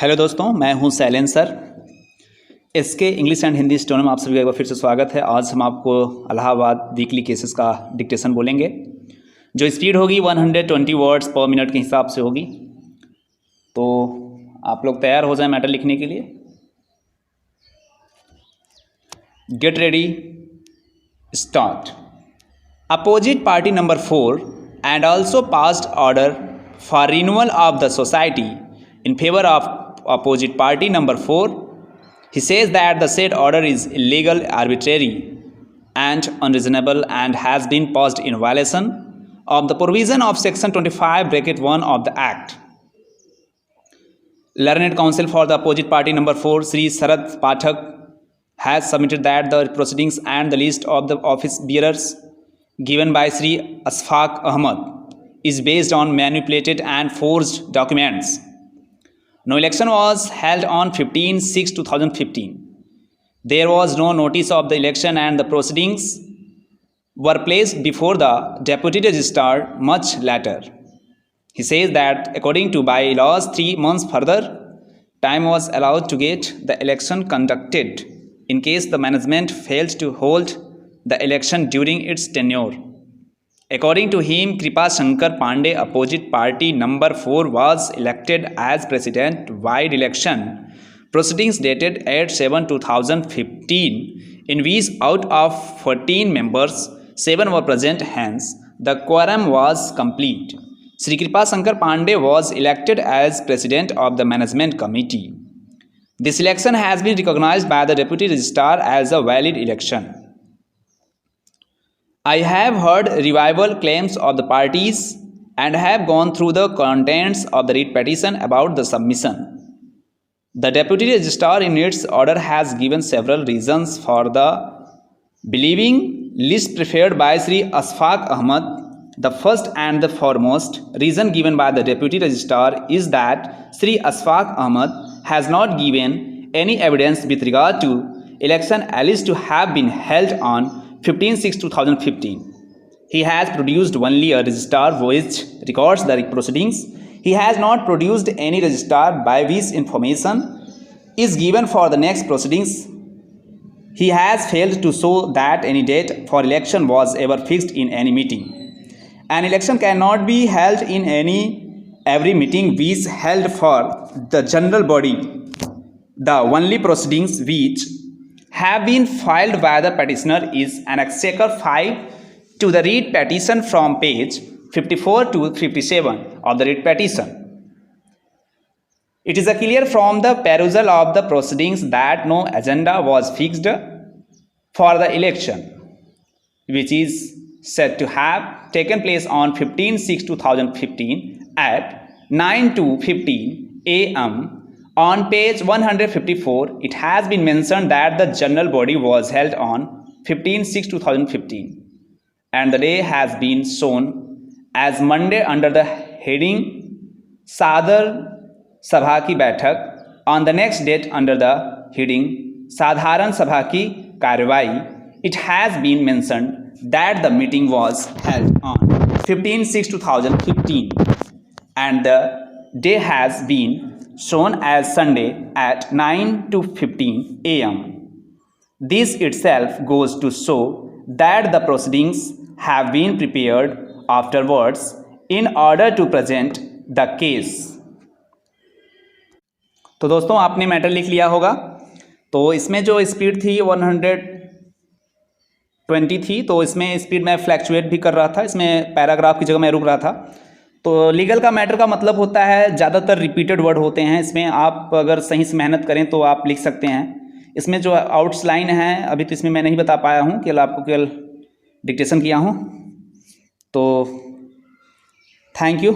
Hello दोस्तों, मैं हूं सैलेन सर। इसके इंग्लिश एंड हिंदी स्टोरी में आप सभी का एक बार फिर से स्वागत है। आज हम आपको इलाहाबाद वीकली केसेस का डिक्टेशन बोलेंगे। जो स्पीड होगी 120 वर्ड्स पर मिनट के हिसाब से होगी। तो आप लोग तैयार हो जाएं मैटर लिखने के लिए। Get ready, start. Opposite party number 4 and also passed order for renewal of the society in favor of opposite party number 4. He says that the said order is illegal, arbitrary and unreasonable and has been passed in violation of the provision of section 25(1) of the act. Learned counsel for the opposite party number 4, Sri Sharad Pathak, has submitted that the proceedings and the list of the office bearers given by Sri Ashfaq Ahmad is based on manipulated and forged documents. No election was held on 15/6/2015. There was no notice of the election and the proceedings were placed before the Deputy Registrar much later. He says that according to bylaws 3 months further time was allowed to get the election conducted in case the management failed to hold the election during its tenure. According to him, Kripa Shankar Pandey, opposite party number 4, was elected as president wide election proceedings dated 8/7/2015, in which out of 14 members, 7 were present, hence the quorum was complete. Sri Kripa Shankar Pandey was elected as president of the management committee. This election has been recognized by the deputy registrar as a valid election. I have heard revival claims of the parties and have gone through the contents of the writ petition about the submission. The deputy registrar in its order has given several reasons for the believing list preferred by Sri Ashfaq Ahmad. The first and the foremost reason given by the deputy registrar is that Sri Ashfaq Ahmad has not given any evidence with regard to election alleged to have been held on 15/6/2015. He has produced only a registrar which records the proceedings. He has not produced any registrar by which information is given for the next proceedings. He has failed to show that any date for election was ever fixed in any meeting. An election cannot be held in every meeting which held for the general body. The only proceedings which have been filed by the petitioner is Annexure 5 to the writ petition from page 54 to 57 of the writ petition. It is clear from the perusal of the proceedings that no agenda was fixed for the election, which is said to have taken place on 15/6/2015 at 9:15 a.m. On page 154, it has been mentioned that the general body was held on 15/6/2015 and the day has been shown as Monday under the heading Sadhar Sabha ki Baithak. On the next date under the heading Sadharan Sabha ki Karwai, it has been mentioned that the meeting was held on 15/6/2015 and the day has been shown as Sunday at 9:15 a.m. This itself goes to show that the proceedings have been prepared afterwards in order to present the case. तो दोस्तों, आपने matter लिख लिया होगा। तो इसमें जो speed थी 120 थी, तो इसमें स्पीड में फ्लैक्चुएट भी कर रहा था। इसमें पैराग्राफ की जगह मैं रुक रहा था। तो लीगल का मैटर का मतलब होता है ज़्यादातर रिपीटेड वर्ड होते हैं। इसमें आप अगर सही से मेहनत करें तो आप लिख सकते हैं। इसमें जो आउटलाइन है अभी तो इसमें मैं नहीं बता पाया हूँ, केवल आपको केवल डिक्टेशन किया हूँ। तो थैंक यू।